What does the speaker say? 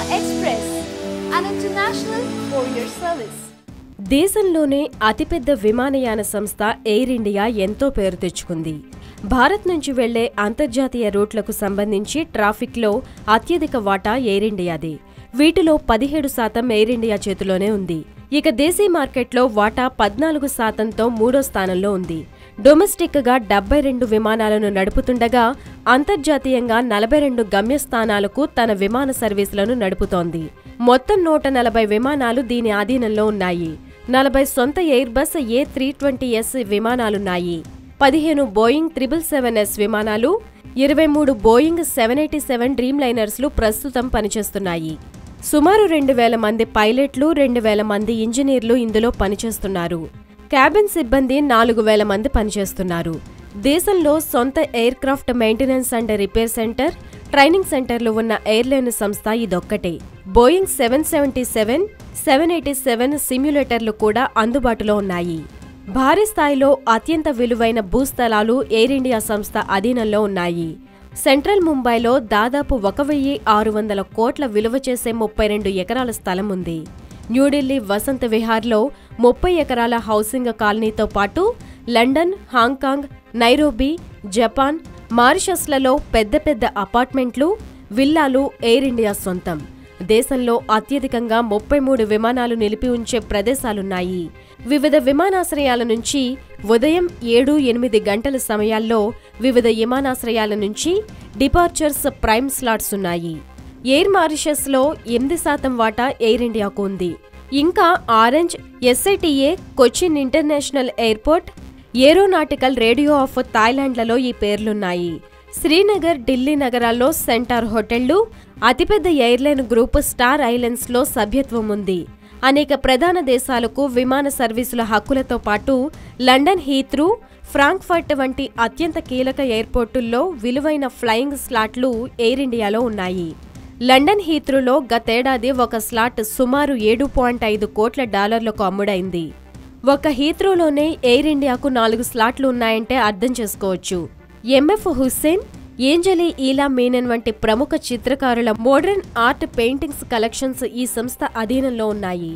Express, an international courier service. దేశంలోనే అతిపెద్ద విమానయాన సంస్థ ఎయిర్ ఇండియా ఎంతో పేరు తెచ్చుకుంది. భారత్ నుంచి వెళ్లే అంతర్జాతీయ రూట్లకు సంబంధించి ట్రాఫిక్లో అత్యధిక వాటా ఎయిర్ ఇండియాదే. వీటిలో 17% ఎయిర్ ఇండియా చేతిలోనే ఉంది. ఇక దేశీ మార్కెట్లో వాటా 14%తో మూడో స్థానంలో ఉంది. డొమెస్టిక్గా 72 విమానాలను నడుపుతుండగా అంతర్జాతీయంగా 42 గమ్యస్థానాలకు తన విమాన సర్వీసులను నడుపుతోంది. మొత్తం 140 విమానాలు దీని ఆధీనంలో ఉన్నాయి. 40 సొంత ఎయిర్బస్ A320S విమానాలున్నాయి. 15 బోయింగ్ 777S విమానాలు, 23 బోయింగ్ 787 డ్రీమ్ లైనర్స్లు ప్రస్తుతం పనిచేస్తున్నాయి. సుమారు 2000 మంది పైలట్లు, 2000 మంది ఇంజనీర్లు ఇందులో పనిచేస్తున్నారు. క్యాబిన్ సిబ్బంది 4000 మంది పనిచేస్తున్నారు. దేశంలో సొంత air craft maintenance and repair centre, training సెంటర్లు ఉన్న ఎయిర్లైన్ సంస్థ ఇదొక్కటే. బోయింగ్ 777, 787 సిమ్యులేటర్లు కూడా అందుబాటులో ఉన్నాయి. భారీ స్థాయిలో అత్యంత విలువైన భూస్థలాలు ఎయిర్ ఇండియా సంస్థ అధీనంలో ఉన్నాయి. సెంట్రల్ ముంబైలో దాదాపు 1600 కోట్ల విలువ చేసే 32 ఎకరాల స్థలం ఉంది. న్యూఢిల్లీ వసంత విహార్లో 30 ఎకరాల హౌసింగ్ కాలనీతో పాటు లండన్, హాంకాంగ్, నైరోబీ, జపాన్, మారిషస్లలో పెద్ద పెద్ద అపార్ట్మెంట్లు, విల్లాలు ఎయిర్ ఇండియా సొంతం. దేశంలో అత్యధికంగా 33 విమానాలు నిలిపి ఉంచే ప్రదేశాలున్నాయి. వివిధ విమానాశ్రయాల నుంచి ఉదయం 7-8 గంటల సమయాల్లో వివిధ విమానాశ్రయాల నుంచి డిపార్చర్స్ ప్రైమ్ స్లాట్స్ ఉన్నాయి. ఎయిర్ మారిషస్లో 8% వాటా ఎయిర్ ఇండియాకు ఉంది. ఇంకా Orange, SITA, Cochin international airport, aeronautical radio of థాయిలాండ్లలో ఈ పేర్లున్నాయి. శ్రీనగర్, ఢిల్లీ నగరాల్లో సెంటార్ హోటళ్లు, అతిపెద్ద ఎయిర్లైన్ గ్రూప్ స్టార్ ఐలాండ్స్లో సభ్యత్వం ఉంది. అనేక ప్రధాన దేశాలకు విమాన సర్వీసుల హక్కులతో పాటు లండన్ హీత్రూ, ఫ్రాంక్ఫర్ట్ వంటి అత్యంత కీలక ఎయిర్పోర్టుల్లో విలువైన ఫ్లయింగ్ స్లాట్లు ఎయిర్ ఇండియాలో ఉన్నాయి. లండన్ హీత్రూలో గతేడాది ఒక స్లాట్ సుమారు $7.5 కోట్ల అమ్ముడైంది. ఒక హీత్రూలోనే ఎయిర్ ఇండియాకు 4 స్లాట్లు ఉన్నాయంటే అర్థం చేసుకోవచ్చు. MF హుస్సేన్, ఏంజలి ఈలా మీనన్ వంటి ప్రముఖ చిత్రకారుల మోడర్న్ ఆర్ట్ పెయింటింగ్స్ కలెక్షన్స్ ఈ సంస్థ అధీనంలో ఉన్నాయి.